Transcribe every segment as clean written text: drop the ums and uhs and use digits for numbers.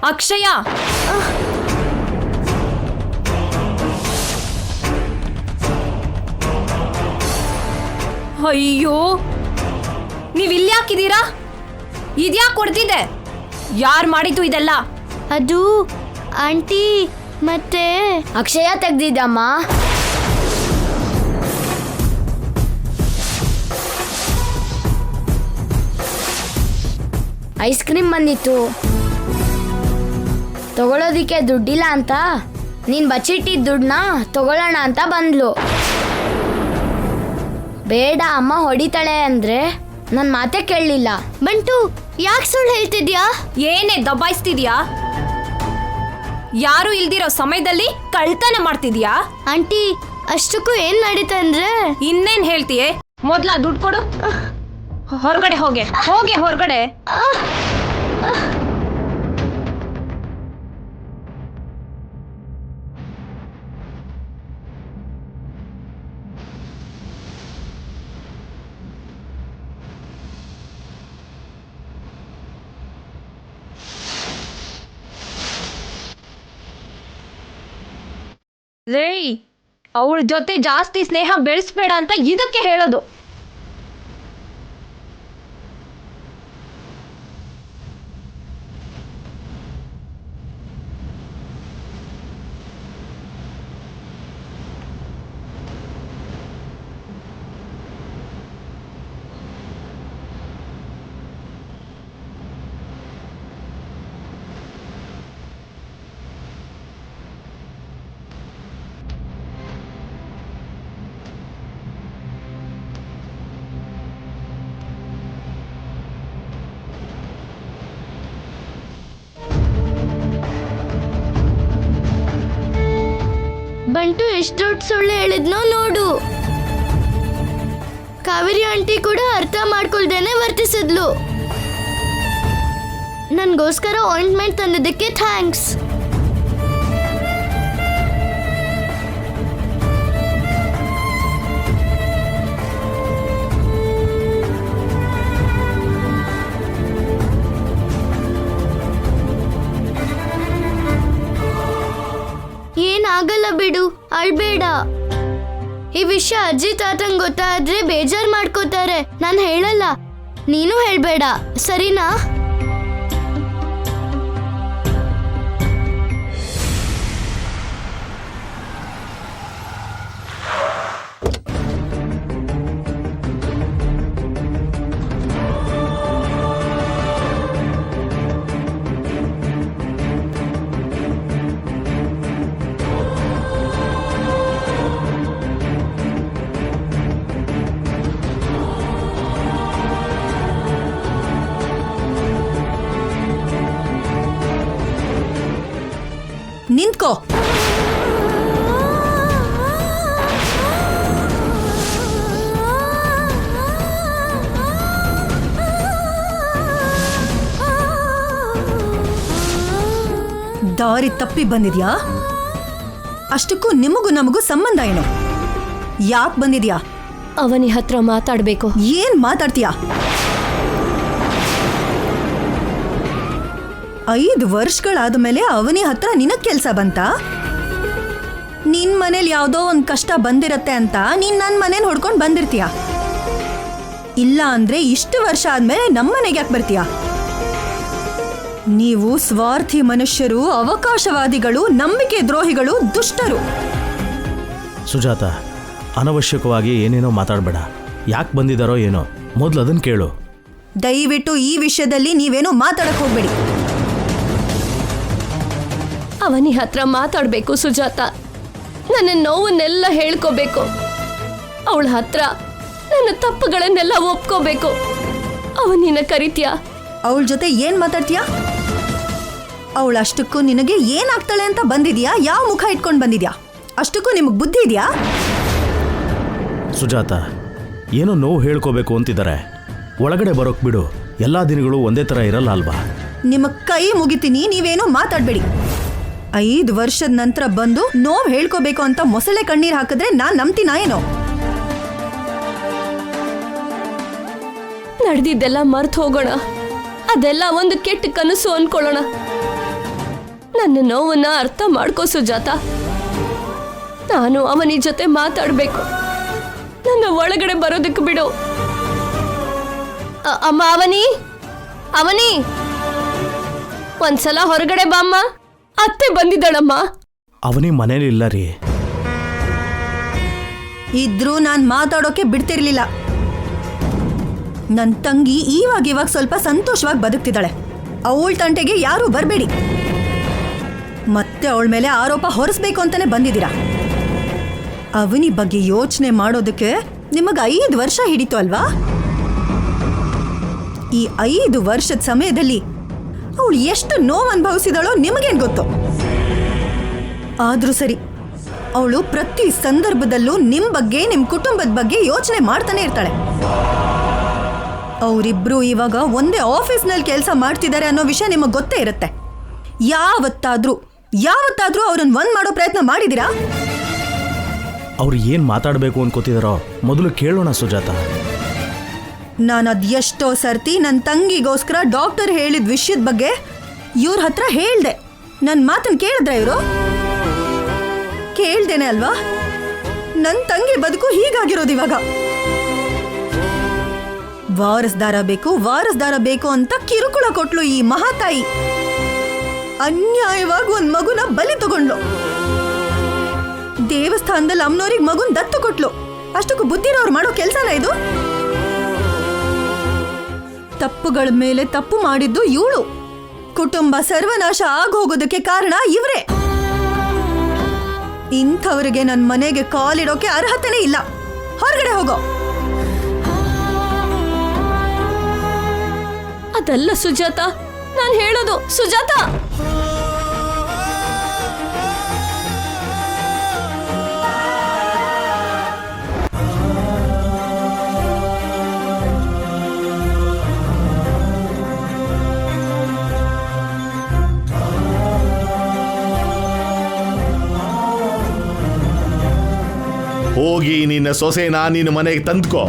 ಅಕ್ಷಯ, ಅಯ್ಯೋ ನೀವಿಲ್ಲಿ ಯಾಕಿದ್ದೀರಾ? ಇದ್ಯಾಕೆ ಕೊಡ್ತಿದ್ದೆ? ಯಾರು ಮಾಡಿದ್ದು ಇದೆಲ್ಲ? ಅದು ಆಂಟಿ ಮತ್ತೆ ಅಕ್ಷಯ ತೆಗ್ದಿದ್ದಮ್ಮ. ಐಸ್ ಕ್ರೀಮ್ ಬಂದಿತ್ತು, ತಗೊಳ್ಳೋದಿಕ್ಕೆ ದುಡ್ಡಿಲ್ಲ ಅಂತ ನೀನ್ ಬಚ್ಚಿಟ್ಟಿದ್ದ ದುಡ್ಡನ್ನ ತಗೊಳ್ಳೋಣ ಅಂತ ಬಂದ್ಲು. ಬೇಡ ಅಮ್ಮ ಹೊಡಿತಾಳೆ ಅಂದ್ರೆ ನನ್ನ ಮಾತೇ ಕೇಳಲಿಲ್ಲ. ಬಂಟು, ಯಾಕೆ ಸುಳ್ಳು ಹೇಳ್ತಿದ್ಯಾ? ಏನೇ ದಬಾಯಿಸ್ತಿದ್ಯಾ? ಯಾರು ಇಲ್ದಿರೋ ಸಮಯದಲ್ಲಿ ಕಳ್ತನ ಮಾಡ್ತಿದ್ಯಾ? ಆಂಟಿ, ಅಷ್ಟಕ್ಕೂ ಏನ್ ನಡೀತಾ ಅಂದ್ರೆ ಇನ್ನೇನ್ ಹೇಳ್ತೀಯೇ? ಮೊದ್ಲ ದುಡ್ಡು ಕೊಡು. ಹೊರಗಡೆ ಹೋಗೆ ಹೊರಗಡೆ. ರೇಯ್, ಅವಳ ಜೊತೆ ಜಾಸ್ತಿ ಸ್ನೇಹ ಬೆಳೆಸ್ಬೇಡ ಅಂತ ಇದಕ್ಕೆ ಹೇಳೋದು. ಬಂಟು ಎಷ್ಟು ದೊಡ್ಡ ಸುಳ್ಳು ಹೇಳಿದ್ನೋ ನೋಡು. ಕಾವೇರಿ ಆಂಟಿ ಕೂಡ ಅರ್ಥ ಮಾಡ್ಕೊಳ್ದೇನೆ ವರ್ತಿಸಿದ್ಲು. ನನ್ಗೋಸ್ಕರ ಆಯಿಂಟ್ಮೆಂಟ್ ತಂದಿದ್ದಕ್ಕೆ ಥ್ಯಾಂಕ್ಸ್. ಏನಾಗಲ್ಲ ಬಿಡು, ಅಳ್ಬೇಡ. ಈ ವಿಷಯ ಅಜ್ಜಿ ತಾತಂಗ್ ಗೊತ್ತಾದ್ರೆ ಬೇಜಾರ್ ಮಾಡ್ಕೋತಾರೆ. ನಾನು ಹೇಳಲ್ಲ, ನೀನು ಹೇಳ್ಬೇಡ, ಸರಿನಾ? ನಿಂತ್ಕೋ. ದಾರಿ ತಪ್ಪಿ ಬಂದಿದ್ಯಾ? ಅಷ್ಟಕ್ಕೂ ನಿಮಗೂ ನಮಗೂ ಸಂಬಂಧ ಏನು? ಯಾಕೆ ಬಂದಿದ್ಯಾ? ಅವನಿ ಹತ್ರ ಮಾತಾಡ್ಬೇಕು. ಏನ್ ಮಾತಾಡ್ತೀಯಾ? 5 ವರ್ಷಗಳಾದ ಮೇಲೆ ಅವನಿ ಹತ್ರ ನಿನಗ್ ಕೆಲ್ಸ ಬಂತ? ನಿನ್ ಮನೇಲಿ ಯಾವ್ದೋ ಒಂದ್ ಕಷ್ಟ ಬಂದಿರತ್ತೆ ಅಂತ ನೀನ್ ನನ್ ಮನೇನ್ ಹೊಡ್ಕೊಂಡ್ ಬಂದಿರ್ತೀಯ. ಇಲ್ಲ ಅಂದ್ರೆ ಇಷ್ಟು ವರ್ಷ ಆದ್ಮೇಲೆ ನಮ್ಮನೆಗೆ ಯಾಕೆ ಬರ್ತೀಯ? ನೀವು ಸ್ವಾರ್ಥಿ ಮನುಷ್ಯರು, ಅವಕಾಶವಾದಿಗಳು, ನಂಬಿಕೆ ದ್ರೋಹಿಗಳು, ದುಷ್ಟರು. ಸುಜಾತ, ಅನವಶ್ಯಕವಾಗಿ ಏನೇನೋ ಮಾತಾಡಬೇಡ. ಯಾಕೆ ಬಂದಿದ್ದಾರೋ ಏನೋ, ಮೊದಲು ಅದನ್ನು ಕೇಳು. ದಯವಿಟ್ಟು ಈ ವಿಷಯದಲ್ಲಿ ನೀವೇನೋ ಮಾತಾಡಕ್ ಹೋಗ್ಬೇಡಿ. ಅವನಿ ಹತ್ರ ಮಾತಾಡ್ಬೇಕು ಸುಜಾತ. ನನ್ನ ನೋವನ್ನೆಲ್ಲ ಹೇಳ್ಕೋಬೇಕು. ಅವಳ ಹತ್ರ ನನ್ನ ತಪ್ಪುಗಳನ್ನೆಲ್ಲ ಒಪ್ಕೋಬೇಕು. ಅವನಿನ ಕರಿತೀಯಾ? ಅವಳ ಜೊತೆ ಏನ್ ಮಾತಾಡ್ತೀಯಾ? ಅವಳಷ್ಟಕ್ಕೂ ನಿನಗೆ ಏನಾಗ್ತಾಳೆ ಅಂತ ಬಂದಿದ್ಯಾ? ಯಾವ ಮುಖ ಇಟ್ಕೊಂಡು ಬಂದಿದ್ಯಾ? ಅಷ್ಟಕ್ಕೂ ನಿಮಗೆ ಬುದ್ಧಿ ಇದೆಯಾ? ಸುಜಾತ, ಏನೋ ನೋವು ಹೇಳ್ಕೋಬೇಕು ಅಂತಿದ್ದಾರೆ. ಒಳಗಡೆ ಬರೋಕ್ ಬಿಡು. ಎಲ್ಲ ದಿನಗಳು ಒಂದೇ ಥರ ಇರಲ್ಲ ಅಲ್ವಾ? ನಿಮ್ಮ ಕೈ ಮುಗಿತೀನಿ, ನೀವೇನೋ ಮಾತಾಡ್ಬೇಡಿ. 5 ವರ್ಷದ ನಂತರ ಬಂದು ನೋವು ಹೇಳ್ಕೋಬೇಕು ಅಂತ ಮೊಸಳೆ ಕಣ್ಣೀರ್ ಹಾಕಿದ್ರೆ ನಾನ್ ನಂಬ್ತೀನಾ ಏನೋ? ನಡೆದಿದ್ದೆಲ್ಲ ಮರ್ತು ಹೋಗೋಣ. ಅದೆಲ್ಲ ಒಂದು ಕೆಟ್ಟ ಕನಸು ಅನ್ಕೊಳ್ಳೋಣ. ನನ್ನ ನೋವನ್ನ ಅರ್ಥ ಮಾಡ್ಕೋ ಸುಜಾತ. ನಾನು ಅವನಿ ಜೊತೆ ಮಾತಾಡ್ಬೇಕು. ನನ್ನ ಒಳಗಡೆ ಬರೋದಕ್ಕೆ ಬಿಡು. ಅಮ್ಮ, ಅವನಿ ಒಂದ್ಸಲ ಹೊರಗಡೆ ಬಾಮ್ಮ. ಅತ್ತೆ ಬಂದಿದ್ದಾಳಮ್ಮ. ಅವನಿ ಮನೇಲಿ ಇಲ್ಲ ರೀ. ಇದ್ರೂ ನಾನ್ ಮಾತಾಡೋಕೆ ಬಿಡ್ತಿರ್ಲಿಲ್ಲ. ನನ್ ತಂಗಿ ಇವಾಗ ಸ್ವಲ್ಪ ಸಂತೋಷವಾಗಿ ಬದುಕ್ತಿದ್ದಾಳೆ. ಅವಳ ತಂಟೆಗೆ ಯಾರೂ ಬರಬೇಡಿ. ಮತ್ತೆ ಅವಳ ಮೇಲೆ ಆರೋಪ ಹೊರಿಸ್ಬೇಕು ಅಂತಾನೆ ಬಂದಿದ್ದೀರಾ. ಅವನಿ ಬಗ್ಗೆ ಯೋಚನೆ ಮಾಡೋದಕ್ಕೆ ನಿಮಗೆ 5 ವರ್ಷ ಹಿಡಿತು ಅಲ್ವಾ? ಈ 5 ವರ್ಷದ ಸಮಯದಲ್ಲಿ ಅವಳು ಎಷ್ಟು ನೋವು ಅನುಭವಿಸಿದಳೋ ನಿಮಗೇನು ಗೊತ್ತು. ಆದ್ರೂ ಸರಿ, ಅವಳು ಪ್ರತಿ ಸಂದರ್ಭದಲ್ಲೂ ನಿಮ್ಮ ಬಗ್ಗೆ, ನಿಮ್ಮ ಕುಟುಂಬದ ಬಗ್ಗೆ ಯೋಚನೆ ಮಾಡ್ತಾನೆ ಇರ್ತಾಳೆ. ಅವರಿಬ್ರು ಇವಾಗ ಒಂದೇ ಆಫೀಸ್ನಲ್ಲಿ ಕೆಲಸ ಮಾಡ್ತಿದ್ದಾರೆ ಅನ್ನೋ ವಿಷಯ ನಿಮಗೆ ಗೊತ್ತೇ ಇರುತ್ತೆ. ಯಾವತ್ತಾದ್ರೂ ಅವ್ರನ್ನ ಒಂದ್ ಮಾಡೋ ಪ್ರಯತ್ನ ಮಾಡಿದ್ದೀರಾ? ಅವ್ರು ಏನು ಮಾತಾಡಬೇಕು ಅನ್ಕೋತಿದಾರೋ ಮೊದಲು ಕೇಳೋಣ ಸುಜಾತ. ನಾನು ಅದೆಷ್ಟೋ ಸರ್ತಿ ನನ್ನ ತಂಗಿಗೋಸ್ಕರ ಡಾಕ್ಟರ್ ಹೇಳಿದ ವಿಷಯದ ಬಗ್ಗೆ ಇವ್ರ ಹತ್ರ ಹೇಳ್ದೆ. ನನ್ನ ಮಾತನ್ನು ಕೇಳಿದ್ರ ಇವರು? ಕೇಳ್ದೇನೆ ಅಲ್ವಾ? ನನ್ನ ತಂಗಿ ಬದುಕು ಹೀಗಾಗಿರೋದು ಇವಾಗ. ವಾರಸ್ದಾರ ಬೇಕು ಅಂತ ಕಿರುಕುಳ ಕೊಟ್ಲು ಈ ಮಹಾತಾಯಿ. ಅನ್ಯಾಯವಾಗಿ ಒಂದ್ ಮಗುನ ಬಲಿ ತಗೊಂಡ್ಲು. ದೇವಸ್ಥಾನದಲ್ಲಿ ಅಮ್ಮನವ್ರಿಗೆ ಮಗುನ್ ದತ್ತು ಕೊಟ್ಲು. ಅಷ್ಟಕ್ಕೂ ಬುದ್ಧಿರೋರು ಮಾಡೋ ಕೆಲ್ಸನ ಇದು? ತಪ್ಪುಗಳ ಮೇಲೆ ತಪ್ಪು ಮಾಡಿದ್ದು ಇವಳು. ಕುಟುಂಬ ಸರ್ವನಾಶ ಆಗೋಗೋದಕ್ಕೆ ಕಾರಣ ಇವ್ರೆ. ಇಂಥವ್ರಿಗೆ ನನ್ನ ಮನೆಗೆ ಕಾಲಿಡೋಕೆ ಅರ್ಹತೆನೇ ಇಲ್ಲ. ಹೊರಗಡೆ ಹೋಗೋ. ಅದಲ್ಲ ಸುಜಾತ, ನಾನು ಹೇಳೋದು. ಸುಜಾತ, ಹೋಗಿ ನಿನ್ನ ಸೊಸೆನ ನಿನ್ನ ಮನೆಗೆ ತಂದ್ಕೋ.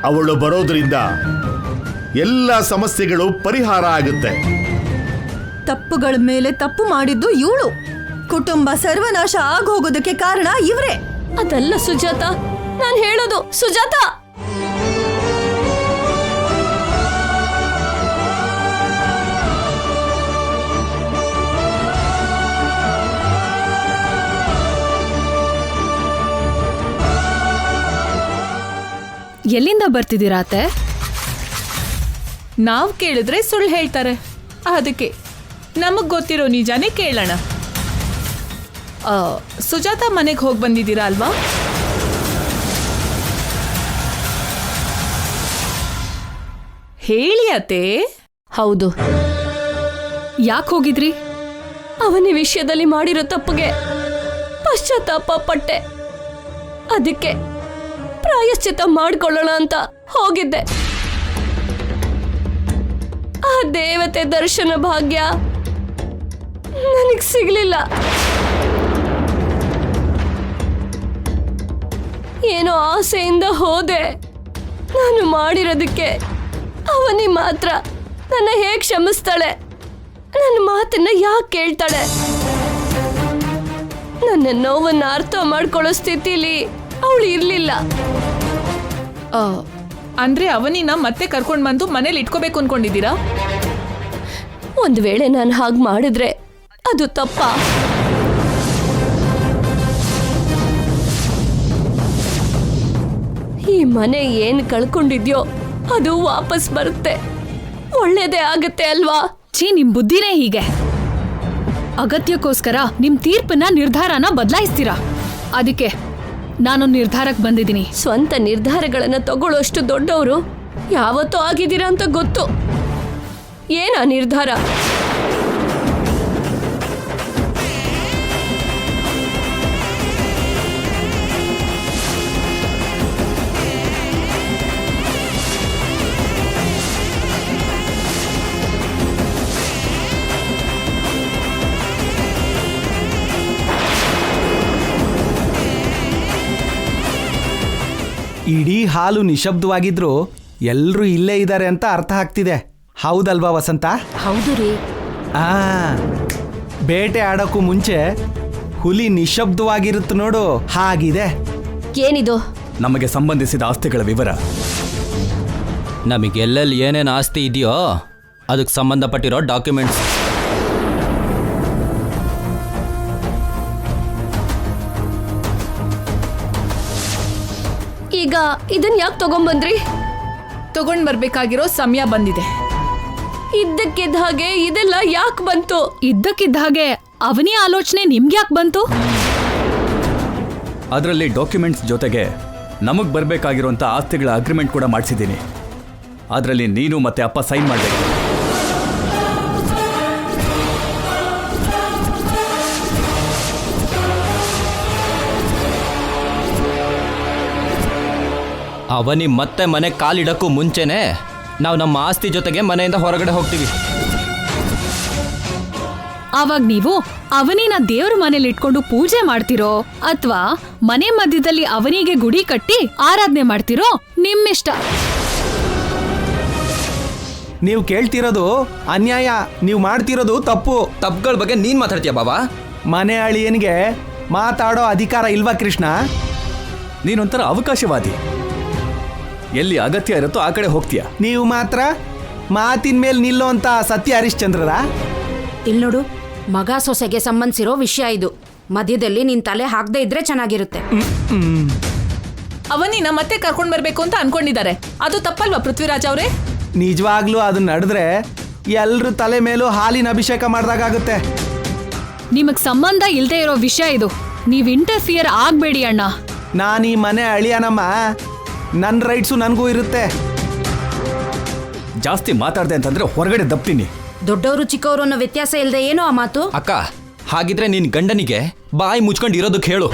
ಅವಳು ಬರೋದ್ರಿಂದ ಎಲ್ಲ ಸಮಸ್ಯೆಗಳು ಪರಿಹಾರ ಆಗುತ್ತೆ. ತಪ್ಪುಗಳ ಮೇಲೆ ತಪ್ಪು ಮಾಡಿದ್ದು ಇವಳು. ಕುಟುಂಬ ಸರ್ವನಾಶ ಆಗೋಗೋದಕ್ಕೆ ಕಾರಣ ಇವ್ರೆ. ಅದಲ್ಲ ಸುಜಾತ, ನಾನು ಹೇಳೋದು. ಸುಜಾತ, ಎಲ್ಲಿಂದ ಬರ್ತಿದ್ದೀರಾ ಅತ್ತೆ? ನಾವು ಕೇಳಿದ್ರೆ ಸುಳ್ಳು ಹೇಳ್ತಾರೆ. ಅದಕ್ಕೆ ನಮಗ್ ಗೊತ್ತಿರೋ ನಿಜಾನೇ ಕೇಳೋಣ. ಸುಜಾತ ಮನೆಗೆ ಹೋಗಿ ಬಂದಿದ್ದೀರಾ ಅಲ್ವಾ? ಹೇಳಿ ಅತ್ತೆ. ಹೌದು. ಯಾಕೆ ಹೋಗಿದ್ರಿ? ಅವನಿ ವಿಷಯದಲ್ಲಿ ಮಾಡಿರೋ ತಪ್ಪಿಗೆ ಪಶ್ಚಾತ್ತಾಪ ಪಟ್ಟೆ. ಅದಕ್ಕೆ ಪ್ರಾಯಶ್ಚಿತ್ತ ಮಾಡ್ಕೊಳ್ಳೋಣ ಅಂತ ಹೋಗಿದ್ದೆ. ಆ ದೇವತೆ ದರ್ಶನ ಭಾಗ್ಯ ನನಗೆ ಸಿಗ್ಲಿಲ್ಲ. ಏನೋ ಆಸೆಯಿಂದ ಹೋದೆ. ನಾನು ಮಾಡಿರೋದಕ್ಕೆ ಅವನಿ ಮಾತ್ರ ನನ್ನ ಹೇಗೆ ಕ್ಷಮಿಸ್ತಾಳೆ? ನನ್ನ ಮಾತನ್ನ ಯಾಕೆ ಕೇಳ್ತಾಳೆ? ನನ್ನ ನೋವನ್ನ ಅರ್ಥ ಮಾಡ್ಕೊಳ್ಳೋ ಸ್ಥಿತಿಲಿ ಅವಳು ಇರ್ಲಿಲ್ಲ. ಅಂದ್ರೆ ಅವನಿನ ಮತ್ತೆ ಕರ್ಕೊಂಡು ಬಂದು ಮನೇಲಿ ಇಟ್ಕೋಬೇಕು ಅನ್ಕೊಂಡಿದ್ದೀರಾ? ಒಂದು ವೇಳೆ ನಾನು ಹಾಗೆ ಮಾಡಿದ್ರೆ ಅದು ತಪ್ಪಾ? ಈ ಮನೆ ಏನು ಕಳ್ಕೊಂಡಿದ್ಯೋ ಅದು ವಾಪಸ್ ಬರುತ್ತೆ. ಒಳ್ಳೇದೇ ಆಗತ್ತೆ ಅಲ್ವಾ? ನಿಮ್ ಬುದ್ಧಿನೇ ಹೀಗೆ. ಅಗತ್ಯಕ್ಕೋಸ್ಕರ ನಿಮ್ ತೀರ್ಪನ್ನ, ನಿರ್ಧಾರನ ಬದಲಾಯಿಸ್ತೀರಾ. ಅದಕ್ಕೆ ನಾನು ನಿರ್ಧಾರಕ್ಕೆ ಬಂದಿದ್ದೀನಿ. ಸ್ವಂತ ನಿರ್ಧಾರಗಳನ್ನ ತಗೊಳ್ಳೋಷ್ಟು ದೊಡ್ಡವರು ಯಾವತ್ತೂ ಆಗಿದ್ದೀರಾ ಅಂತ ಗೊತ್ತು. ಏನಾ ನಿರ್ಧಾರ? ಇಡೀ ಹಾಲು ನಿಶಬ್ದವಾಗಿದ್ರು ಎಲ್ಲರೂ ಇಲ್ಲೇ ಇದ್ದಾರೆ ಅಂತ ಅರ್ಥ ಆಗ್ತಿದೆ. ಹೌದಲ್ವಾ ವಸಂತ? ಹೌದು ರೀ. ಆ ಬೇಟೆ ಆಡೋಕ್ಕೂ ಮುಂಚೆ ಹುಲಿ ನಿಶಬ್ದವಾಗಿರುತ್ತೆ ನೋಡು, ಹಾಗಿದೆ. ಏನಿದು? ನಮಗೆ ಸಂಬಂಧಿಸಿದ ಆಸ್ತಿಗಳ ವಿವರ. ನಮಗೆ ಎಲ್ಲೆಲ್ಲಿ ಏನೇನು ಆಸ್ತಿ ಇದೆಯೋ ಅದಕ್ಕೆ ಸಂಬಂಧಪಟ್ಟಿರೋ ಡಾಕ್ಯುಮೆಂಟ್ಸ್. ಈಗ ಇದನ್ ಯಾಕೆ ತಗೊಂಬಂದ್ರಿ? ತಗೊಂಡ್ ಬರ್ಬೇಕಾಗಿರೋ ಸಮಯ ಬಂದಿದೆ. ಇದ್ದಕ್ಕಿದ್ದ ಹಾಗೆ ಇದೆಲ್ಲ ಯಾಕೆ ಬಂತು? ಇದ್ದಕ್ಕಿದ್ದ ಹಾಗೆ ಅವನಿ ಆಲೋಚನೆ ನಿಮ್ಗೆ ಯಾಕೆ ಬಂತು? ಅದರಲ್ಲಿ ಡಾಕ್ಯುಮೆಂಟ್ಸ್ ಜೊತೆಗೆ ನಮಗೆ ಬರಬೇಕಾಗಿರುವಂಥ ಆಸ್ತಿಗಳ ಅಗ್ರಿಮೆಂಟ್ ಕೂಡ ಮಾಡಿಸಿದ್ದೀನಿ. ಅದರಲ್ಲಿ ನೀನು ಮತ್ತೆ ಅಪ್ಪ ಸೈನ್ ಮಾಡಬೇಕು. ಅವನಿ ಮತ್ತೆ ಮನೆ ಕಾಲಿಡಕ್ಕೂ ಮುಂಚೆನೆ ನಾವು ನಮ್ಮ ಆಸ್ತಿ ಜೊತೆಗೆ ಮನೆಯಿಂದ ಹೊರಗಡೆ ಹೋಗ್ತೀವಿ. ಆವಾಗ ನೀವು ಅವನಿನ ದೇವ್ರ ಮನೇಲಿ ಇಟ್ಕೊಂಡು ಪೂಜೆ ಮಾಡ್ತಿರೋ ಅಥವಾ ಮನೆ ಮಧ್ಯದಲ್ಲಿ ಅವನಿಗೆ ಗುಡಿ ಕಟ್ಟಿ ಆರಾಧನೆ ಮಾಡ್ತಿರೋ ನಿಮ್ಮಿಷ್ಟ. ನೀವು ಕೇಳ್ತಿರೋದು ಅನ್ಯಾಯ, ನೀವು ಮಾಡ್ತಿರೋದು ತಪ್ಪು. ತಪ್ಪುಗಳ ಬಗ್ಗೆ ನೀನ್ ಮಾತಾಡ್ತೀಯ ಬಾಬಾ? ಮನೆ ಅಳಿಯನಿಗೆ ಮಾತಾಡೋ ಅಧಿಕಾರ ಇಲ್ವಾ ಕೃಷ್ಣ? ನೀನೊಂಥರ ಅವಕಾಶವಾದಿ. ಎಲ್ಲಿ ಅಗತ್ಯ ಇರುತ್ತೋ ಆ ಕಡೆ ಹೋಗ್ತೀಯ. ನೀವು ಮಾತ್ರ ಮಾತಿನ ಮೇಲೆ ನಿಲ್ಲೋ ಅಂತ ಸತ್ಯ ಹರಿಶ್ಚಂದ್ರರ. ಇಲ್ ನೋಡು, ಮಗ ಸೊಸೆಗೆ ಸಂಬಂಧಿಸಿರೋ ವಿಷಯ ಇದು. ಮಧ್ಯದಲ್ಲಿ ನಿನ್ ತಲೆ ಹಾಕದೇ ಇದ್ರೆ ಚೆನ್ನಾಗಿರುತ್ತೆ. ಅವನಿನ ಮತ್ತೆ ಕರ್ಕೊಂಡ್ ಬರ್ಬೇಕು ಅಂತ ಅನ್ಕೊಂಡಿದ್ದಾರೆ. ಅದು ತಪ್ಪಲ್ವಾ ಪೃಥ್ವಿರಾಜ್ ಅವರೇ? ನಿಜವಾಗ್ಲೂ ಅದನ್ನ ನಡೆದ್ರೆ ಎಲ್ರ ತಲೆ ಮೇಲೂ ಹಾಲಿನ ಅಭಿಷೇಕ ಮಾಡ್ದಾಗುತ್ತೆ. ನಿಮಗ್ ಸಂಬಂಧ ಇಲ್ದೇ ಇರೋ ವಿಷಯ ಇದು. ನೀವ್ ಇಂಟರ್ಫಿಯರ್ ಆಗ್ಬೇಡಿ ಅಣ್ಣ. ನಾನು ಈ ಮನೆ ಅಳಿಯನಮ್ಮ, ನನ್ನ ರೈಟ್ಸು ನನಗೂ ಇರುತ್ತೆ. ಜಾಸ್ತಿ ಮಾತಾಡ್ದೆ ಅಂತಂದ್ರೆ ಹೊರಗಡೆ ದಬ್ತೀನಿ. ದೊಡ್ಡವರು ಚಿಕ್ಕವರು ಅನ್ನೋ ವ್ಯತ್ಯಾಸ ಇಲ್ಲದೆ ಏನೋ ಆ ಮಾತು. ಅಕ್ಕ, ಹಾಗಿದ್ರೆ ನಿನ್ ಗಂಡನಿಗೆ ಬಾಯಿ ಮುಚ್ಕೊಂಡು ಇರೋದಕ್ಕೆ ಹೇಳು.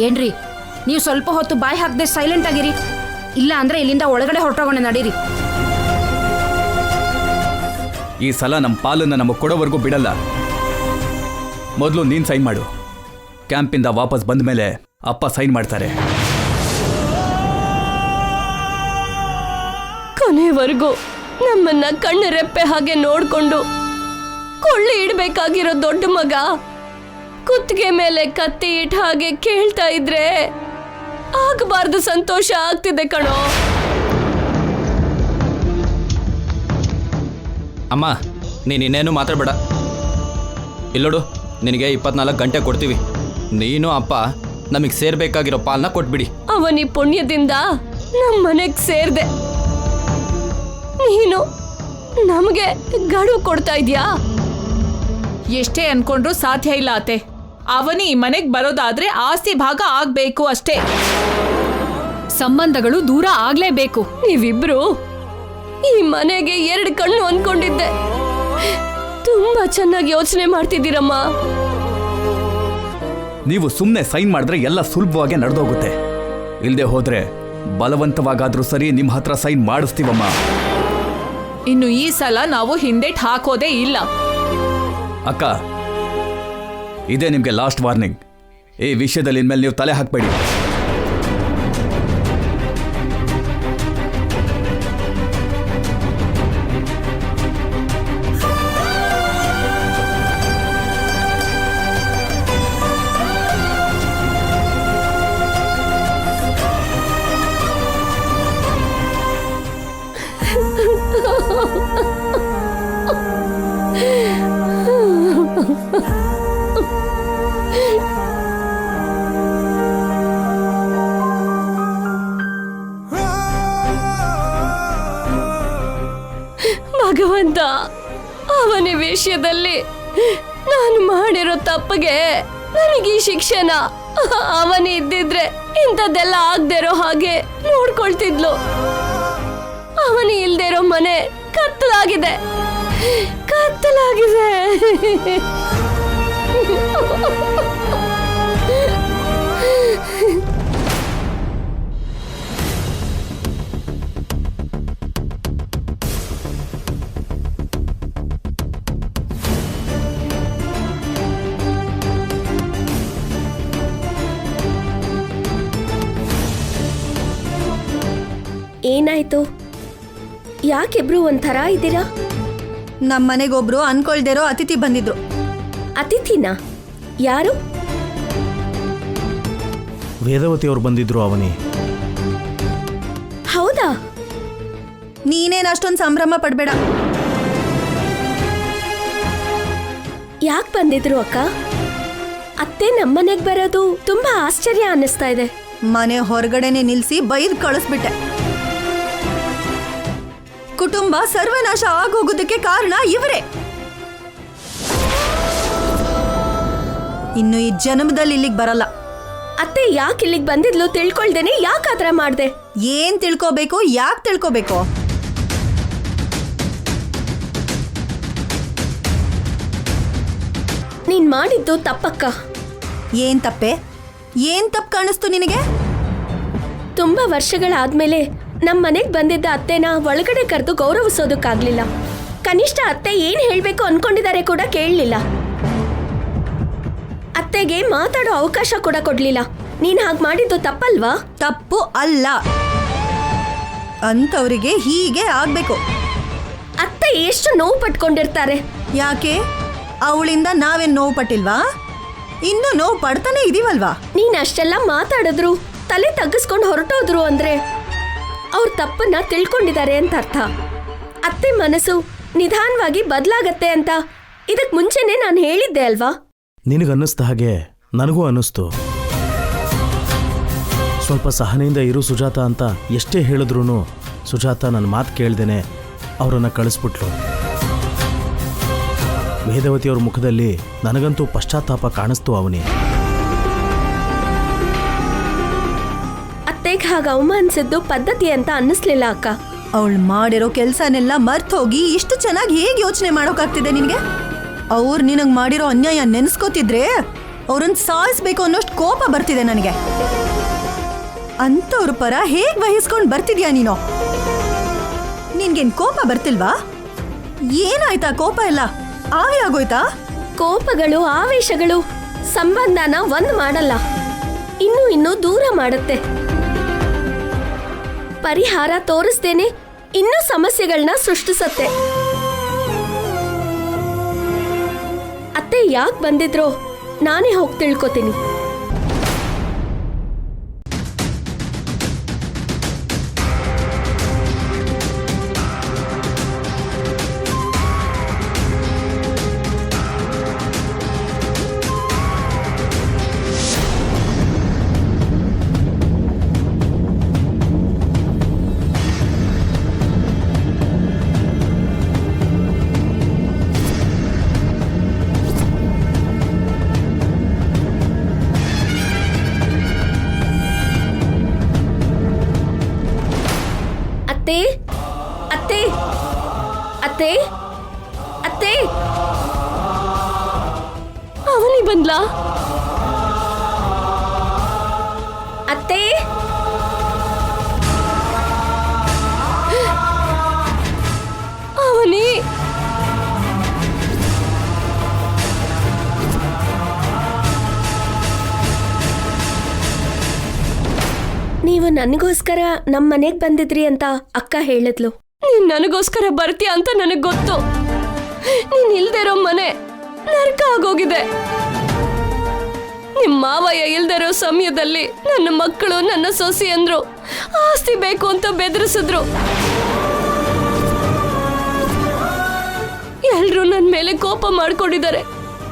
ಏನ್ರಿ, ನೀವು ಸ್ವಲ್ಪ ಹೊತ್ತು ಬಾಯಿ ಹಾಕದೆ ಸೈಲೆಂಟ್ ಆಗಿರಿ. ಇಲ್ಲ ಅಂದ್ರೆ ಇಲ್ಲಿಂದ ಒಳಗಡೆ ಹೊರಟೋಗೋಣ, ನಡೀರಿ. ಈ ಸಲ ನಮ್ಮ ಪಾಲನ್ನ ನಮಗೆ ಕೊಡೋವರೆಗೂ ಬಿಡಲ್ಲ. ಮೊದಲು ನೀನು ಸೈನ್ ಮಾಡು. ಕ್ಯಾಂಪಿಂದ ವಾಪಸ್ ಬಂದ ಮೇಲೆ ಅಪ್ಪ ಸೈನ್ ಮಾಡ್ತಾರೆ. ಕೊನೆವರೆಗೂ ನಮ್ಮನ್ನ ಕಣ್ಣು ರೆಪ್ಪೆ ಹಾಗೆ ನೋಡ್ಕೊಂಡು ಕೊಳ್ಳಿ ಇಡ್ಬೇಕಾಗಿರೋ ದೊಡ್ಡ ಮಗ ಕುತ್ತಿಗೆ ಮೇಲೆ ಕತ್ತಿ ಇಟ್ಟ ಹಾಗೆ ಕೇಳ್ತಾ ಇದ್ರೆ ಆಗಬಾರ್ದು ಸಂತೋಷ ಆಗ್ತಿದೆ ಕಣೋ. ಅಮ್ಮ, ನೀನು ಇನ್ನೇನು ಮಾತಾಡಬೇಡ. ಇಲ್ಲೋಡು, ನಿನಗೆ 24 ಗಂಟೆ ಕೊಡ್ತೀವಿ. ನೀನು ಅಪ್ಪ ನಮಗೆ ಸೇರ್ಬೇಕಾಗಿರೋ ಪಾಲನ್ನ ಕೊಟ್ಬಿಡಿ. ಅವನಿ ಪುಣ್ಯದಿಂದ ನಮ್ಮ ಮನೆಗ್ ಸೇರ್ದೆ. ನೀನು ನಮಗೆ ಗಡುವು ಕೊಡ್ತಾ ಇದ್ಯಾ? ಎಷ್ಟೇ ಅನ್ಕೊಂಡ್ರು ಸಾಧ್ಯ ಇಲ್ಲ ಅತ್ತೆ. ಅವನಿ ಈ ಮನೆಗ್ ಬರೋದಾದ್ರೆ ಆಸ್ತಿ ಭಾಗ ಆಗ್ಬೇಕು ಅಷ್ಟೇ. ಸಂಬಂಧಗಳು ದೂರ ಆಗ್ಲೇಬೇಕು. ನೀವಿಬ್ರು ಈ ಮನೆಗೆ 2 ಕಣ್ಣು ಅನ್ಕೊಂಡಿದ್ದೆ. ತುಂಬಾ ಚೆನ್ನಾಗಿ ಯೋಚನೆ ಮಾಡ್ತಿದ್ದೀರಮ್ಮ. ನೀವು ಸುಮ್ಮನೆ ಸೈನ್ ಮಾಡಿದ್ರೆ ಎಲ್ಲ ಸುಲಭವಾಗಿ ನಡೆದೋಗುತ್ತೆ. ಇಲ್ಲದೆ ಹೋದ್ರೆ ಬಲವಂತವಾಗಾದ್ರೂ ಸರಿ ನಿಮ್ಮ ಹತ್ರ ಸೈನ್ ಮಾಡಿಸ್ತೀವಮ್ಮ. ಇನ್ನು ಈ ಸಲ ನಾವು ಹಿಂದೆಟ್ ಹಾಕೋದೇ ಇಲ್ಲ. ಅಕ್ಕ, ಇದೇ ನಿಮಗೆ ಲಾಸ್ಟ್ ವಾರ್ನಿಂಗ್. ಈ ವಿಷಯದಲ್ಲಿ ಇನ್ಮೇಲೆ ನೀವು ತಲೆ ಹಾಕಬೇಡಿ. ಭಗವಂತ, ಅವನ ವಿಷಯದಲ್ಲಿ ನಾನು ಮಾಡಿರೋ ತಪ್ಪಿಗೆ ನನಗೆ ಈ ಶಿಕ್ಷೆನ ಅವನಿ ಇದ್ದಿದ್ರೆ ಇಂಥದ್ದೆಲ್ಲ ಆಗದೆ ಇರೋ ಹಾಗೆ ನೋಡ್ಕೊಳ್ತಿದ್ಲು. ಅವನಿ ಇಲ್ದೇ ಇರೋ ಮನೆ ಕತ್ತಲಾಗಿದೆ, ಕತ್ತಲಾಗಿದೆ. ಏನಾಯ್ತು? ಯಾಕಿಬ್ರು ಒಂಥರ ಇದ್ದೀರಾ? ನಮ್ಮ ಮನೆಗೊಬ್ರು ಅನ್ಕೊಳ್ದಿರೋ ಅತಿಥಿ ಬಂದಿದ್ರು. ಅತಿಥಿನಾ? ಯಾರು? ವೇದವತಿ ಅವ್ರು ಬಂದಿದ್ರು ಅವನಿ. ಹೌದಾ? ನೀನೇನು ಅಷ್ಟೊಂದು ಸಂಭ್ರಮ ಪಡ್ಬೇಡ. ಯಾಕೆ ಬಂದಿದ್ರು ಅಕ್ಕ? ಅತ್ತೆ ನಮ್ಮನೆಗೆ ಬರೋದು ತುಂಬಾ ಆಶ್ಚರ್ಯ ಅನ್ನಿಸ್ತಾ ಇದೆ. ಮನೆ ಹೊರಗಡೆನೆ ನಿಲ್ಸಿ ಬೈದ್ ಕಳಿಸ್ಬಿಟ್ಟೆ. ಕುಟುಂಬ ಸರ್ವನಾಶ ಆಗೋಗೋದಕ್ಕೆ ಕಾರಣ ಇವರೇ. ಇನ್ನು ಈ ಜನ್ಮದಲ್ಲಿ ಇಲ್ಲಿಗೆ ಬರಲ್ಲ. ಅತ್ತೆ ಯಾಕೆ ಇಲ್ಲಿಗೆ ಬಂದಿದ್ಲು ತಿಳ್ಕೊಳ್ದೇನೆ ಯಾಕೆ ಆತರ ಮಾಡ್ದೆ? ಏನ್ ತಿಳ್ಕೋಬೇಕು, ಯಾಕೆ ತಿಳ್ಕೋಬೇಕು? ನೀನ್ ಮಾಡಿದ್ದು ತಪ್ಪಕ್ಕ. ಏನ್ ತಪ್ಪೆ? ಏನ್ ತಪ್ಪು ಕಾಣಿಸ್ತು ನಿನಗೆ? ತುಂಬಾ ವರ್ಷಗಳಾದ್ಮೇಲೆ ನಮ್ಮ ಮನೆಗೆ ಬಂದಿದ್ದ ಅತ್ತೆನ ಒಳಗಡೆ ಕರೆದು ಗೌರವಿಸೋದಕ್ಕಾಗ್ಲಿಲ್ಲ. ಕನಿಷ್ಠ ಅತ್ತೆ ಏನ್ ಹೇಳ್ಬೇಕು ಅನ್ಕೊಂಡಿದ್ದಾರೆ ಕೂಡ ಕೇಳಲಿಲ್ಲ. ಅತ್ತೆಗೆ ಮಾತಾಡೋ ಅವಕಾಶ ಕೂಡ ಕೊಡ್ಲಿಲ್ಲ. ನೀನ್ ಹಾಗೆ ಮಾಡಿದ್ದು ತಪ್ಪಲ್ವಾ? ತಪ್ಪು ಅಲ್ಲ. ಅಂತವರಿಗೆ ಹೀಗೆ ಆಗ್ಬೇಕು. ಅತ್ತೆ ಎಷ್ಟು ನೋವು ಪಟ್ಕೊಂಡಿರ್ತಾರೆ. ಯಾಕೆ? ಅವಳಿಂದ ನಾವೇನ್ ನೋವು ಪಟ್ಟಿಲ್ವಾ? ಇನ್ನು ನೋವು ಪಡ್ತಾನೆ ಇದೀವಲ್ವಾ? ನೀನ್ ಅಷ್ಟೆಲ್ಲ ಮಾತಾಡಿದ್ರು ತಲೆ ತಗ್ಗಿಸ್ಕೊಂಡು ಹೊರಟೋದ್ರು ಅಂದ್ರೆ ಅವ್ರ ತಪ್ಪನ್ನ ತಿಳ್ಕೊಂಡಿದ್ದಾರೆ ಅಂತ ಅರ್ಥ. ಅತ್ತೆ ಮನಸ್ಸು ನಿಧಾನವಾಗಿ ಬದಲಾಗತ್ತೆ ಅಂತ ಇದಕ್ ಮುಂಚೆನೆ ನಾನು ಹೇಳಿದ್ದೆ ಅಲ್ವಾ? ನಿನಗನ್ನಿಸ್ದ ಹಾಗೆ ನನಗೂ ಅನ್ನಿಸ್ತು. ಸ್ವಲ್ಪ ಸಹನೆಯಿಂದ ಇರು ಸುಜಾತ ಅಂತ ಎಷ್ಟೇ ಹೇಳಿದ್ರೂ ಸುಜಾತ ನನ್ನ ಮಾತು ಕೇಳ್ದೇನೆ ಅವರನ್ನು ಕಳಿಸ್ಬಿಟ್ಲು. ವೇದವತಿಯವ್ರ ಮುಖದಲ್ಲಿ ನನಗಂತೂ ಪಶ್ಚಾತ್ತಾಪ ಕಾಣಿಸ್ತು ಅವನಿ. ಅತ್ತೆಗೆ ಹಾಗೆ ಅವಮಾನಿಸಿದ್ದು ಪದ್ಧತಿ ಅಂತ ಅನ್ನಿಸ್ಲಿಲ್ಲ ಅಕ್ಕ. ಅವಳು ಮಾಡಿರೋ ಕೆಲಸನೆಲ್ಲ ಮರ್ತೋಗಿ ಇಷ್ಟು ಚೆನ್ನಾಗಿ ಹೇಗೆ ಯೋಚನೆ ಮಾಡೋಕ್ಕಾಗ್ತಿದೆ ನಿನಗೆ? ಅವ್ರು ನಿನಗೆ ಮಾಡಿರೋ ಅನ್ಯಾಯ ನೆನೆಸ್ಕೋತಿದ್ರೆ ಅವ್ರನ್ನ ಸಾಯಿಸ್ಬೇಕು ಅನ್ನೋಷ್ಟು ಕೋಪ ಬರ್ತಿದೆ ನನಗೆ. ಅಂಥವ್ರ ಪರ ಹೇಗೆ ವಹಿಸ್ಕೊಂಡು ಬರ್ತಿದ್ಯಾ ನೀನು? ನಿನ್ಗೇನು ಕೋಪ ಬರ್ತಿಲ್ವಾ? ಏನಾಯ್ತಾ ಕೋಪ ಎಲ್ಲ? ಆವಿ ಆಗೋಯ್ತಾ? ಕೋಪಗಳು ಆವೇಶಗಳು ಸಂಬಂಧನ ಒಂದ್ ಮಾಡಲ್ಲ, ಇನ್ನೂ ದೂರ ಮಾಡುತ್ತೆ. ಪರಿಹಾರ ತೋರಿಸ್ದೇನೆ ಇನ್ನೂ ಸಮಸ್ಯೆಗಳನ್ನ ಸೃಷ್ಟಿಸತ್ತೆ. ಅತ್ತೆ ಯಾಕೆ ಬಂದಿದ್ರೋ ನಾನೇ ಹೋಗಿ ತಿಳ್ಕೊತೀನಿ. ಅತ್ತೆ ಅತ್ತೆ ಅತ್ತೆ ಅತ್ತೆ ಅವನಿ ಬಂದ್ಲಾ? ಅತ್ತೆ ಅವನಿ ನೀವು ನನಗೋಸ್ಕರ ನಮ್ಮ ಮನೆಗೆ ಬಂದಿದ್ರಿ ಅಂತ ಅಕ್ಕ ಹೇಳಿದ್ಲು. ನೀನ್ ನನಗೋಸ್ಕರ ಬರ್ತೀಯ ಅಂತ ನನಗೆ ಗೊತ್ತು. ನೀನ್ ಇಲ್ದೇ ಇರೋ ಮನೆ ನರಕ ಆಗೋಗಿದೆ. ನಿಮ್ಮ ಮಾವಯ್ಯ ಇಲ್ದೇ ಇರೋ ಸಮಯದಲ್ಲಿ ನನ್ನ ಮಕ್ಕಳು ನನ್ನ ಸೊಸೆ ಅಂದ್ರು ಆಸ್ತಿ ಬೇಕು ಅಂತ ಬೆದರಿಸಿದ್ರು. ಎಲ್ರೂ ನನ್ನ ಮೇಲೆ ಕೋಪ ಮಾಡ್ಕೊಂಡಿದ್ದಾರೆ.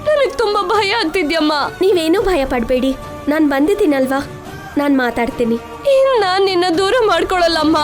ನನಗೆ ತುಂಬಾ ಭಯ ಆಗ್ತಿದ್ಯಮ್ಮ. ನೀವೇನೂ ಭಯ ಪಡ್ಬೇಡಿ, ನಾನು ಬಂದಿದ್ದೀನಲ್ವಾ, ನಾನು ಮಾತಾಡ್ತೀನಿ. ಇನ್ನು ನಾನು ನಿನ್ನ ದೂರ ಮಾಡ್ಕೊಳ್ಳಲ್ಲಮ್ಮ.